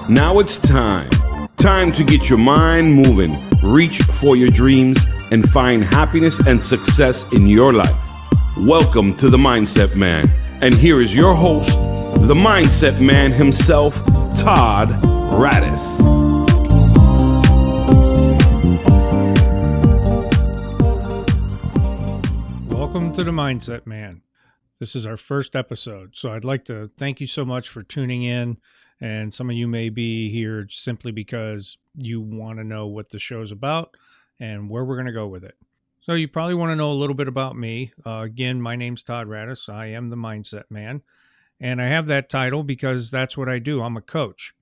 Now it's time. Time to get your mind moving, reach for your dreams, and find happiness and success in your life. Welcome to The Mindset Man. And here is your host, the Mindset Man himself, Todd Radis. Welcome to The Mindset Man. This is our first episode, so I'd like to thank you so much for tuning in. And some of you may be here simply because you want to know what the show's about and where we're going to go with it. So you probably want to know a little bit about me. Again, my name's Todd Radis. I am the Mindset Man. And I have that title because that's what I do. I'm a coach.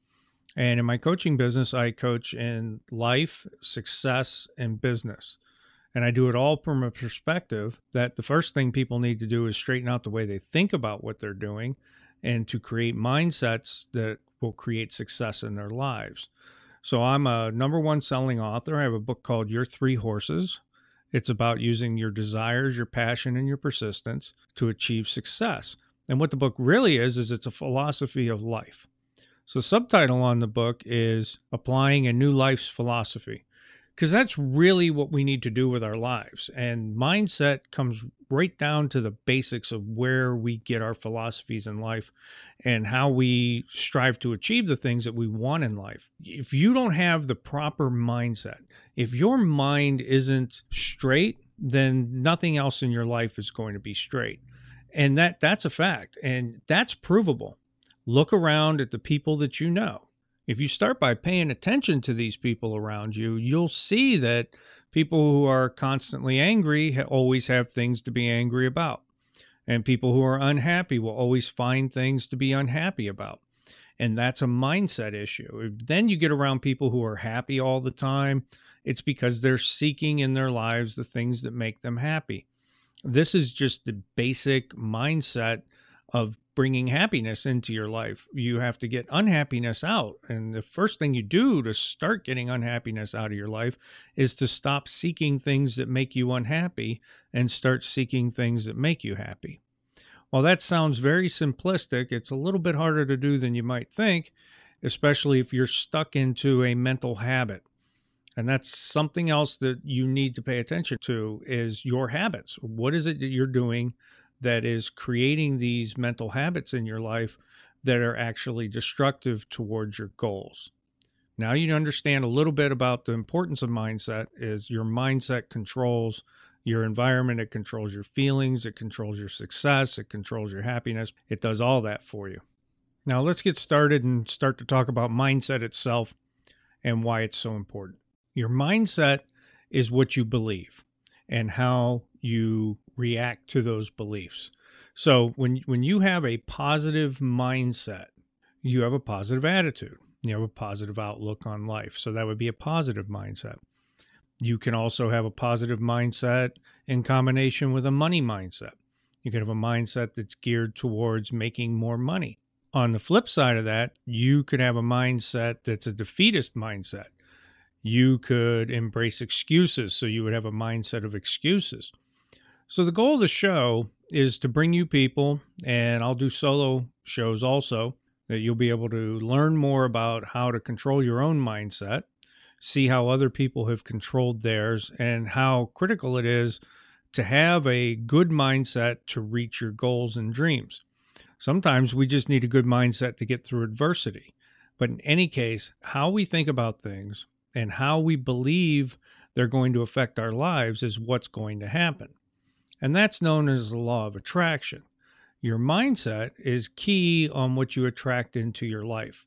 And in my coaching business, I coach in life, success, and business. And I do it all from a perspective that the first thing people need to do is straighten out the way they think about what they're doing and to create mindsets that will create success in their lives. So I'm a #1 selling author. I have a book called Your Three Horses. It's about using your desires, your passion, and your persistence to achieve success. And what the book really is it's a philosophy of life. So the subtitle on the book is Applying a New Life's Philosophy, because that's really what we need to do with our lives. And mindset comes right down to the basics of where we get our philosophies in life and how we strive to achieve the things that we want in life. If you don't have the proper mindset, if your mind isn't straight, then nothing else in your life is going to be straight. And that's a fact. And that's provable. Look around at the people that you know. If you start by paying attention to these people around you, you'll see that people who are constantly angry always have things to be angry about. And people who are unhappy will always find things to be unhappy about. And that's a mindset issue. Then you get around people who are happy all the time. It's because they're seeking in their lives the things that make them happy. This is just the basic mindset of bringing happiness into your life. You have to get unhappiness out. And the first thing you do to start getting unhappiness out of your life is to stop seeking things that make you unhappy and start seeking things that make you happy. While that sounds very simplistic, it's a little bit harder to do than you might think, especially if you're stuck into a mental habit. And that's something else that you need to pay attention to is your habits. What is it that you're doing that is creating these mental habits in your life that are actually destructive towards your goals? Now you understand a little bit about the importance of mindset. Is your mindset controls your environment, it controls your feelings, it controls your success, it controls your happiness. It does all that for you. Now let's get started and start to talk about mindset itself and why it's so important. Your mindset is what you believe and how you react to those beliefs. So when you have a positive mindset, you have a positive attitude. You have a positive outlook on life. So that would be a positive mindset. You can also have a positive mindset in combination with a money mindset. You can have a mindset that's geared towards making more money. On the flip side of that, you could have a mindset that's a defeatist mindset. You could embrace excuses, so you would have a mindset of excuses. So the goal of the show is to bring you people, and I'll do solo shows also, that you'll be able to learn more about how to control your own mindset, see how other people have controlled theirs, and how critical it is to have a good mindset to reach your goals and dreams. Sometimes we just need a good mindset to get through adversity. But in any case, how we think about things and how we believe they're going to affect our lives is what's going to happen. And that's known as the law of attraction. Your mindset is key on what you attract into your life.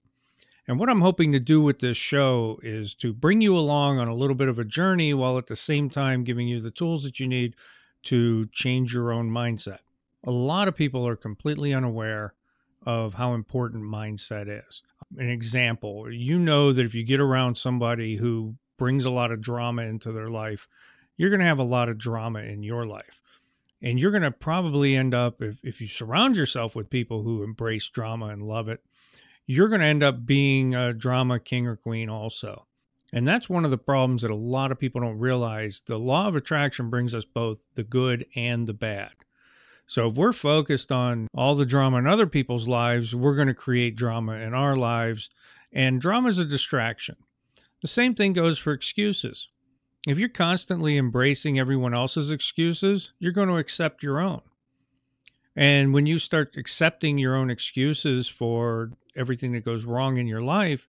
And what I'm hoping to do with this show is to bring you along on a little bit of a journey while at the same time giving you the tools that you need to change your own mindset. A lot of people are completely unaware of how important mindset is. An example, you know that if you get around somebody who brings a lot of drama into their life, you're going to have a lot of drama in your life. And you're going to probably end up, if you surround yourself with people who embrace drama and love it, you're going to end up being a drama king or queen also. And that's one of the problems that a lot of people don't realize. The law of attraction brings us both the good and the bad. So if we're focused on all the drama in other people's lives, we're going to create drama in our lives. And drama is a distraction. The same thing goes for excuses. If you're constantly embracing everyone else's excuses, you're going to accept your own. And when you start accepting your own excuses for everything that goes wrong in your life,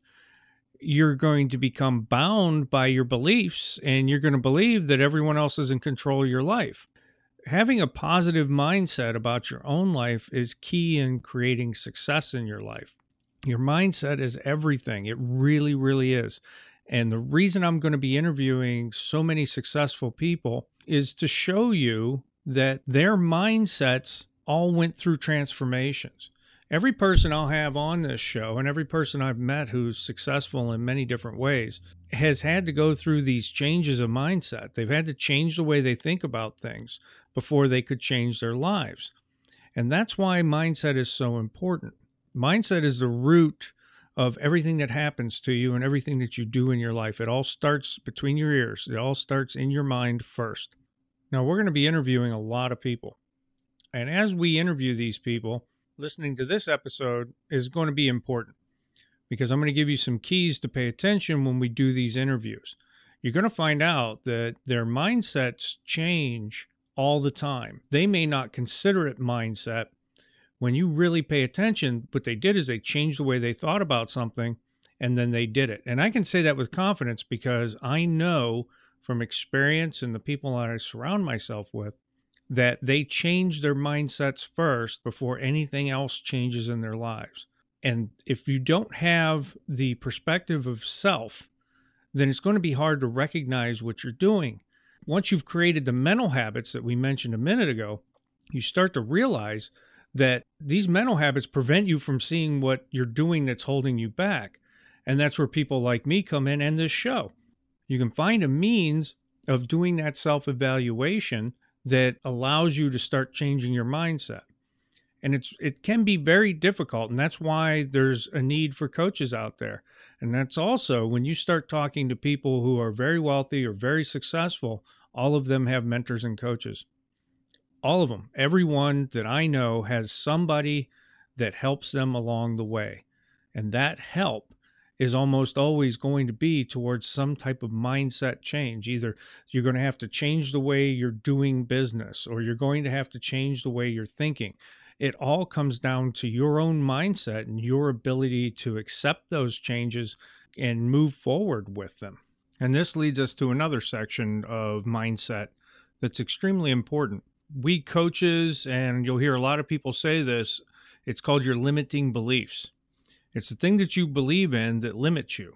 you're going to become bound by your beliefs, and you're going to believe that everyone else is in control of your life. Having a positive mindset about your own life is key in creating success in your life. Your mindset is everything. It really, really is. And the reason I'm going to be interviewing so many successful people is to show you that their mindsets all went through transformations. Every person I'll have on this show and every person I've met who's successful in many different ways has had to go through these changes of mindset. They've had to change the way they think about things before they could change their lives. And that's why mindset is so important. Mindset is the root of everything that happens to you and everything that you do in your life. It all starts between your ears. It all starts in your mind first. Now, we're going to be interviewing a lot of people. And as we interview these people, listening to this episode is going to be important because I'm going to give you some keys to pay attention when we do these interviews. You're going to find out that their mindsets change all the time. They may not consider it mindset. When you really pay attention, what they did is they changed the way they thought about something, and then they did it. And I can say that with confidence because I know from experience and the people that I surround myself with that they change their mindsets first before anything else changes in their lives. And if you don't have the perspective of self, then it's going to be hard to recognize what you're doing. Once you've created the mental habits that we mentioned a minute ago, you start to realize that these mental habits prevent you from seeing what you're doing that's holding you back. And that's where people like me come in and this show. You can find a means of doing that self-evaluation that allows you to start changing your mindset. And it can be very difficult. And that's why there's a need for coaches out there. And that's also when you start talking to people who are very wealthy or very successful, all of them have mentors and coaches. All of them. Everyone that I know has somebody that helps them along the way. And that help is almost always going to be towards some type of mindset change. Either you're going to have to change the way you're doing business, or you're going to have to change the way you're thinking. It all comes down to your own mindset and your ability to accept those changes and move forward with them. And this leads us to another section of mindset that's extremely important. We coaches, and you'll hear a lot of people say this, it's called your limiting beliefs. It's the thing that you believe in that limits you.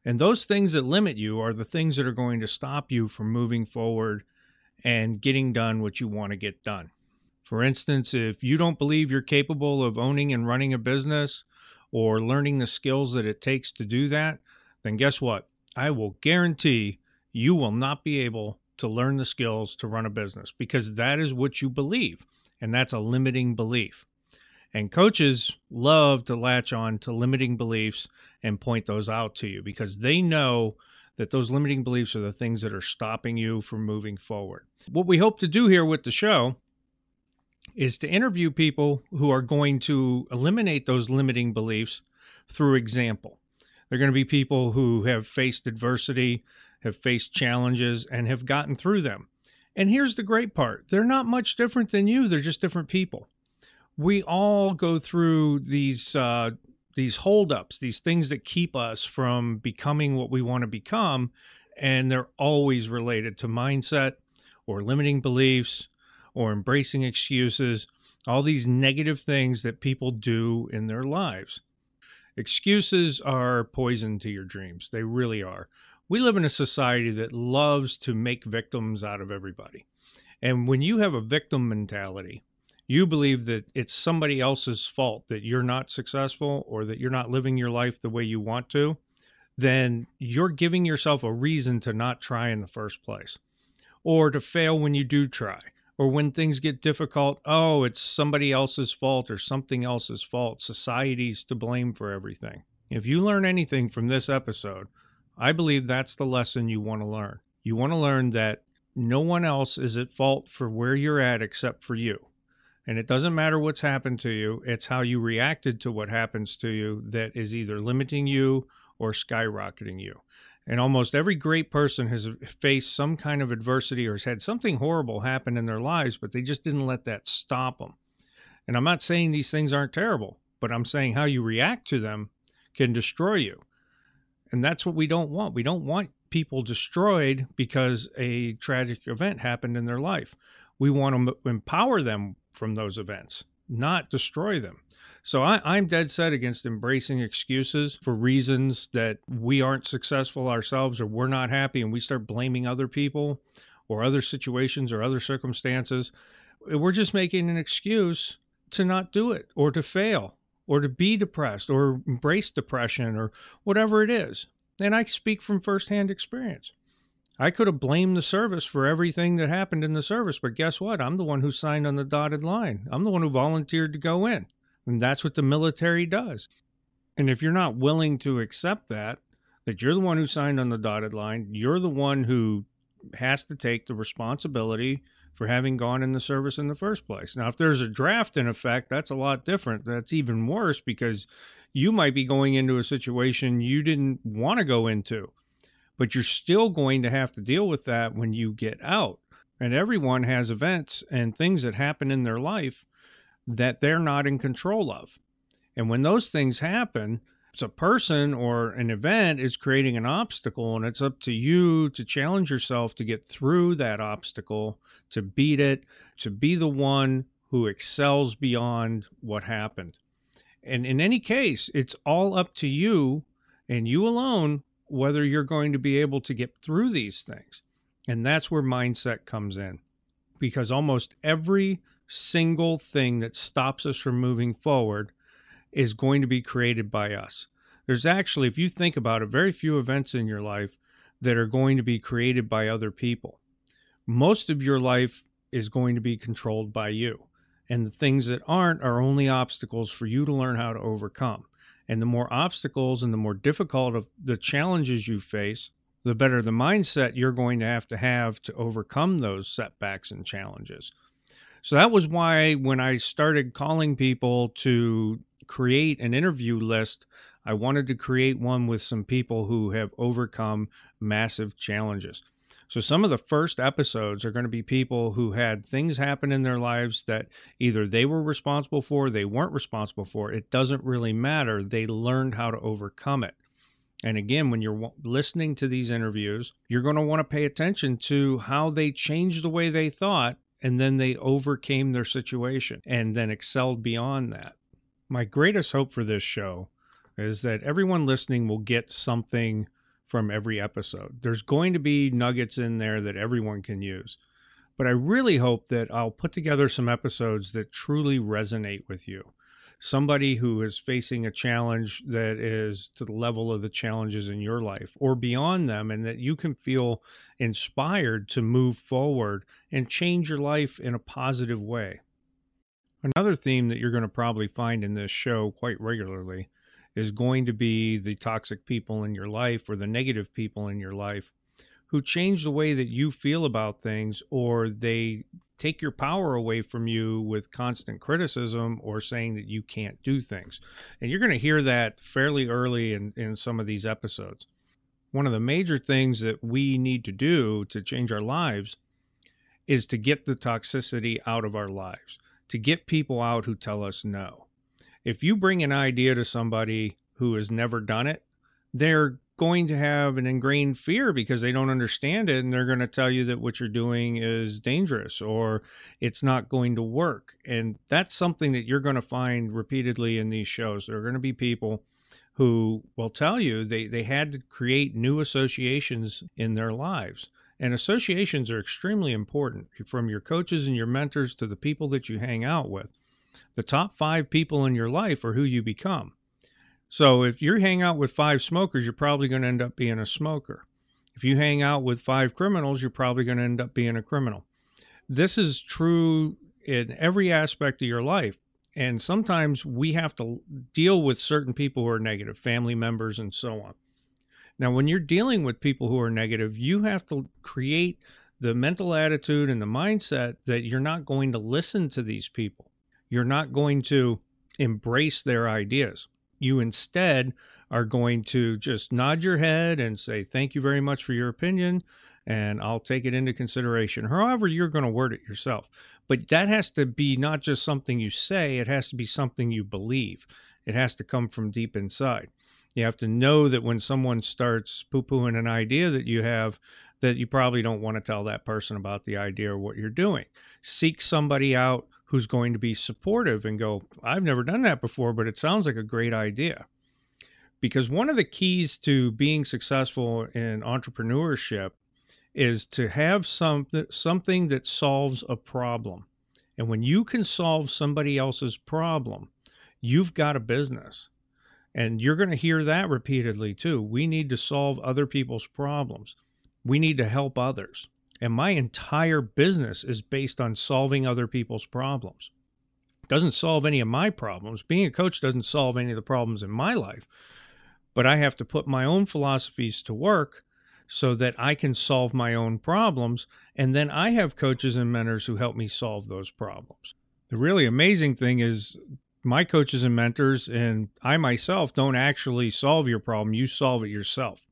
And those things that limit you are the things that are going to stop you from moving forward and getting done what you want to get done. For instance, if you don't believe you're capable of owning and running a business or learning the skills that it takes to do that, then guess what? I will guarantee you will not be able to learn the skills to run a business because that is what you believe. And that's a limiting belief. And coaches love to latch on to limiting beliefs and point those out to you because they know that those limiting beliefs are the things that are stopping you from moving forward. What we hope to do here with the show is to interview people who are going to eliminate those limiting beliefs through example. They're going to be people who have faced adversity, have faced challenges, and have gotten through them. And here's the great part. They're not much different than you. They're just different people. We all go through these holdups, these things that keep us from becoming what we want to become, and they're always related to mindset or limiting beliefs or embracing excuses, all these negative things that people do in their lives. Excuses are poison to your dreams. They really are. We live in a society that loves to make victims out of everybody. And when you have a victim mentality, you believe that it's somebody else's fault that you're not successful or that you're not living your life the way you want to, then you're giving yourself a reason to not try in the first place or to fail when you do try. Or when things get difficult, oh, it's somebody else's fault or something else's fault. Society's to blame for everything. If you learn anything from this episode, I believe that's the lesson you want to learn. You want to learn that no one else is at fault for where you're at except for you. And it doesn't matter what's happened to you, it's how you reacted to what happens to you that is either limiting you or skyrocketing you. And almost every great person has faced some kind of adversity or has had something horrible happen in their lives, but they just didn't let that stop them. And I'm not saying these things aren't terrible, but I'm saying how you react to them can destroy you. And that's what we don't want. We don't want people destroyed because a tragic event happened in their life. We want to empower them from those events, not destroy them. So I'm dead set against embracing excuses for reasons that we aren't successful ourselves or we're not happy, and we start blaming other people or other situations or other circumstances. We're just making an excuse to not do it or to fail or to be depressed or embrace depression or whatever it is. And I speak from firsthand experience. I could have blamed the service for everything that happened in the service, but guess what? I'm the one who signed on the dotted line. I'm the one who volunteered to go in. And that's what the military does. And if you're not willing to accept that you're the one who signed on the dotted line, you're the one who has to take the responsibility for having gone in the service in the first place. Now, if there's a draft in effect, that's a lot different. That's even worse because you might be going into a situation you didn't want to go into, but you're still going to have to deal with that when you get out. And everyone has events and things that happen in their life that they're not in control of. And when those things happen, it's a person or an event is creating an obstacle, and it's up to you to challenge yourself to get through that obstacle, to beat it, to be the one who excels beyond what happened. And in any case, it's all up to you and you alone whether you're going to be able to get through these things. And that's where mindset comes in, because almost every single thing that stops us from moving forward is going to be created by us. There's actually, if you think about it, very few events in your life that are going to be created by other people. Most of your life is going to be controlled by you. And the things that aren't are only obstacles for you to learn how to overcome. And the more obstacles and the more difficult of the challenges you face, the better the mindset you're going to have to overcome those setbacks and challenges. So that was why when I started calling people to create an interview list, I wanted to create one with some people who have overcome massive challenges. So some of the first episodes are going to be people who had things happen in their lives that either they were responsible for, they weren't responsible for. It doesn't really matter. They learned how to overcome it. And again, when you're listening to these interviews, you're going to want to pay attention to how they changed the way they thought, and then they overcame their situation and then excelled beyond that. My greatest hope for this show is that everyone listening will get something from every episode. There's going to be nuggets in there that everyone can use. But I really hope that I'll put together some episodes that truly resonate with you. Somebody who is facing a challenge that is to the level of the challenges in your life or beyond them, and that you can feel inspired to move forward and change your life in a positive way. Another theme that you're going to probably find in this show quite regularly is going to be the toxic people in your life or the negative people in your life who change the way that you feel about things, or they take your power away from you with constant criticism or saying that you can't do things. And you're going to hear that fairly early in some of these episodes. One of the major things that we need to do to change our lives is to get the toxicity out of our lives, to get people out who tell us no. If you bring an idea to somebody who has never done it, they're going to have an ingrained fear because they don't understand it, and they're going to tell you that what you're doing is dangerous or it's not going to work. And that's something that you're going to find repeatedly in these shows. There are going to be people who will tell you they had to create new associations in their lives. And associations are extremely important, from your coaches and your mentors to the people that you hang out with. The top 5 people in your life are who you become. So if you hang out with 5 smokers, you're probably going to end up being a smoker. If you hang out with 5 criminals, you're probably going to end up being a criminal. This is true in every aspect of your life. And sometimes we have to deal with certain people who are negative, family members and so on. Now, when you're dealing with people who are negative, you have to create the mental attitude and the mindset that you're not going to listen to these people. you're not going to embrace their ideas. You instead are going to just nod your head and say, thank you very much for your opinion, and I'll take it into consideration. However, you're going to word it yourself. But that has to be not just something you say, it has to be something you believe. It has to come from deep inside. You have to know that when someone starts poo-pooing an idea that you have, that you probably don't want to tell that person about the idea or what you're doing. Seek somebody out who's going to be supportive and go, I've never done that before, but it sounds like a great idea. Because one of the keys to being successful in entrepreneurship is to have something that solves a problem. And when you can solve somebody else's problem, you've got a business. And you're going to hear that repeatedly too. We need to solve other people's problems. We need to help others. And my entire business is based on solving other people's problems. It doesn't solve any of my problems. Being a coach doesn't solve any of the problems in my life. But I have to put my own philosophies to work so that I can solve my own problems. And then I have coaches and mentors who help me solve those problems. The really amazing thing is my coaches and mentors and I myself don't actually solve your problem. You solve it yourself.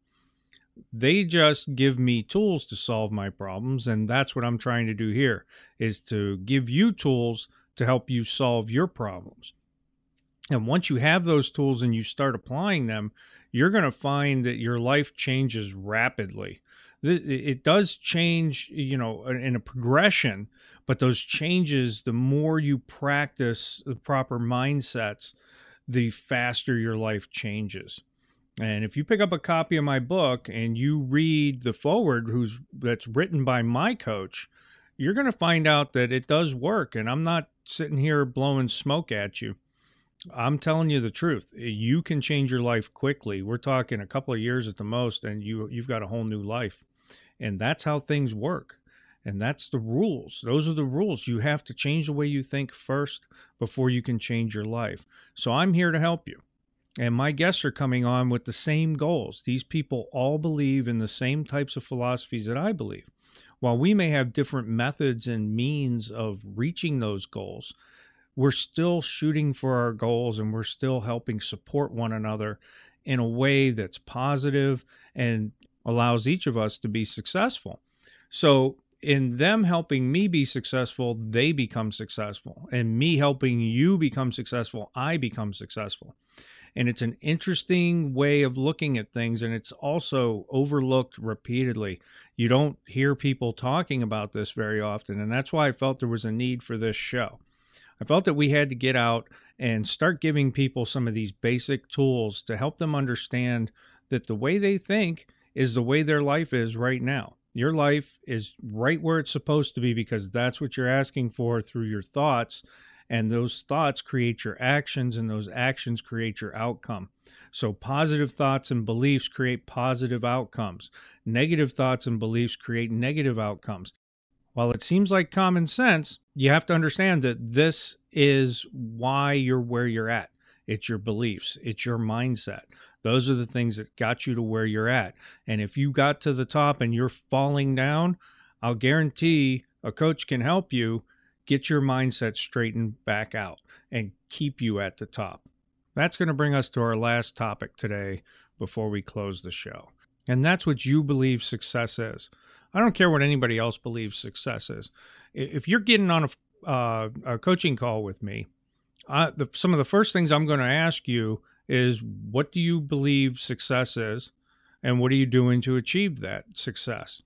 They just give me tools to solve my problems. And that's what I'm trying to do here, is to give you tools to help you solve your problems. And once you have those tools and you start applying them, you're going to find that your life changes rapidly. It does change, in a progression, but those changes, the more you practice the proper mindsets, the faster your life changes. And if you pick up a copy of my book and you read the foreword that's written by my coach, you're going to find out that it does work. And I'm not sitting here blowing smoke at you. I'm telling you the truth. You can change your life quickly. We're talking a couple of years at the most, and you've got a whole new life. And that's how things work. And that's the rules. Those are the rules. You have to change the way you think first before you can change your life. So I'm here to help you. And my guests are coming on with the same goals. These people all believe in the same types of philosophies that I believe. While we may have different methods and means of reaching those goals, we're still shooting for our goals, and we're still helping support one another in a way that's positive and allows each of us to be successful. So in them helping me be successful, they become successful. And me helping you become successful, I become successful. And it's an interesting way of looking at things, and it's also overlooked repeatedly. You don't hear people talking about this very often, and that's why I felt there was a need for this show. I felt that we had to get out and start giving people some of these basic tools to help them understand that the way they think is the way their life is right now. Your life is right where it's supposed to be because that's what you're asking for through your thoughts, and those thoughts create your actions, and those actions create your outcome. So positive thoughts and beliefs create positive outcomes. Negative thoughts and beliefs create negative outcomes. While it seems like common sense, you have to understand that this is why you're where you're at. It's your beliefs. It's your mindset. Those are the things that got you to where you're at. And if you got to the top and you're falling down, I'll guarantee a coach can help you get your mindset straightened back out and keep you at the top. That's going to bring us to our last topic today before we close the show. And that's what you believe success is. I don't care what anybody else believes success is. If you're getting on a coaching call with me, some of the first things I'm going to ask you is, what do you believe success is? And what are you doing to achieve that success?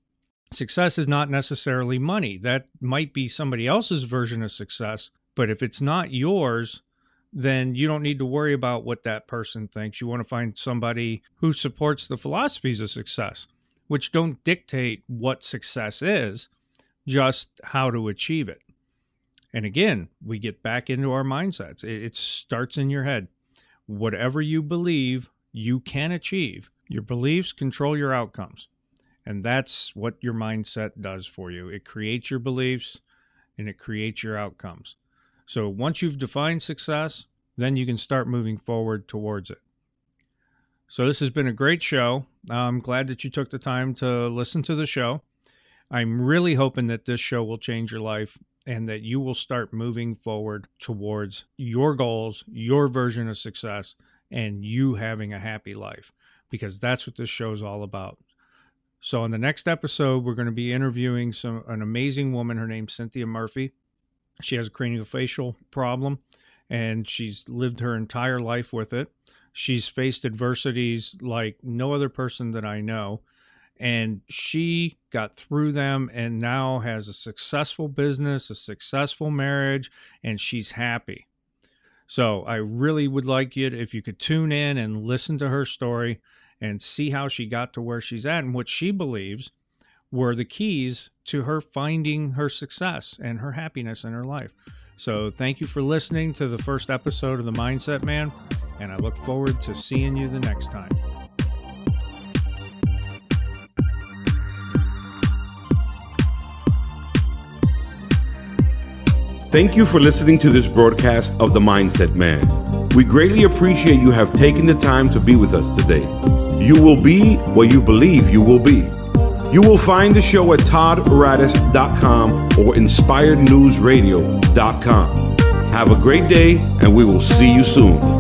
Success is not necessarily money. That might be somebody else's version of success. But if it's not yours, then you don't need to worry about what that person thinks. You want to find somebody who supports the philosophies of success, which don't dictate what success is, just how to achieve it. And again, we get back into our mindsets. It starts in your head. Whatever you believe, you can achieve. Your beliefs control your outcomes. And that's what your mindset does for you. It creates your beliefs and it creates your outcomes. So once you've defined success, then you can start moving forward towards it. So this has been a great show. I'm glad that you took the time to listen to the show. I'm really hoping that this show will change your life. and that you will start moving forward towards your goals, your version of success, and you having a happy life, because that's what this show is all about. So in the next episode, we're going to be interviewing an amazing woman. Her name's Cynthia Murphy. She has a craniofacial problem, and she's lived her entire life with it. She's faced adversities like no other person that I know, and she got through them and now has a successful business, a successful marriage, and she's happy. So I really would like you to, if you could tune in and listen to her story and see how she got to where she's at and what she believes were the keys to her finding her success and her happiness in her life. So thank you for listening to the first episode of The Mindset Man, and I look forward to seeing you the next time. Thank you for listening to this broadcast of The Mindset Man. We greatly appreciate you have taken the time to be with us today. You will be what you believe you will be. You will find the show at toddradis.com or inspirednewsradio.com. Have a great day, and we will see you soon.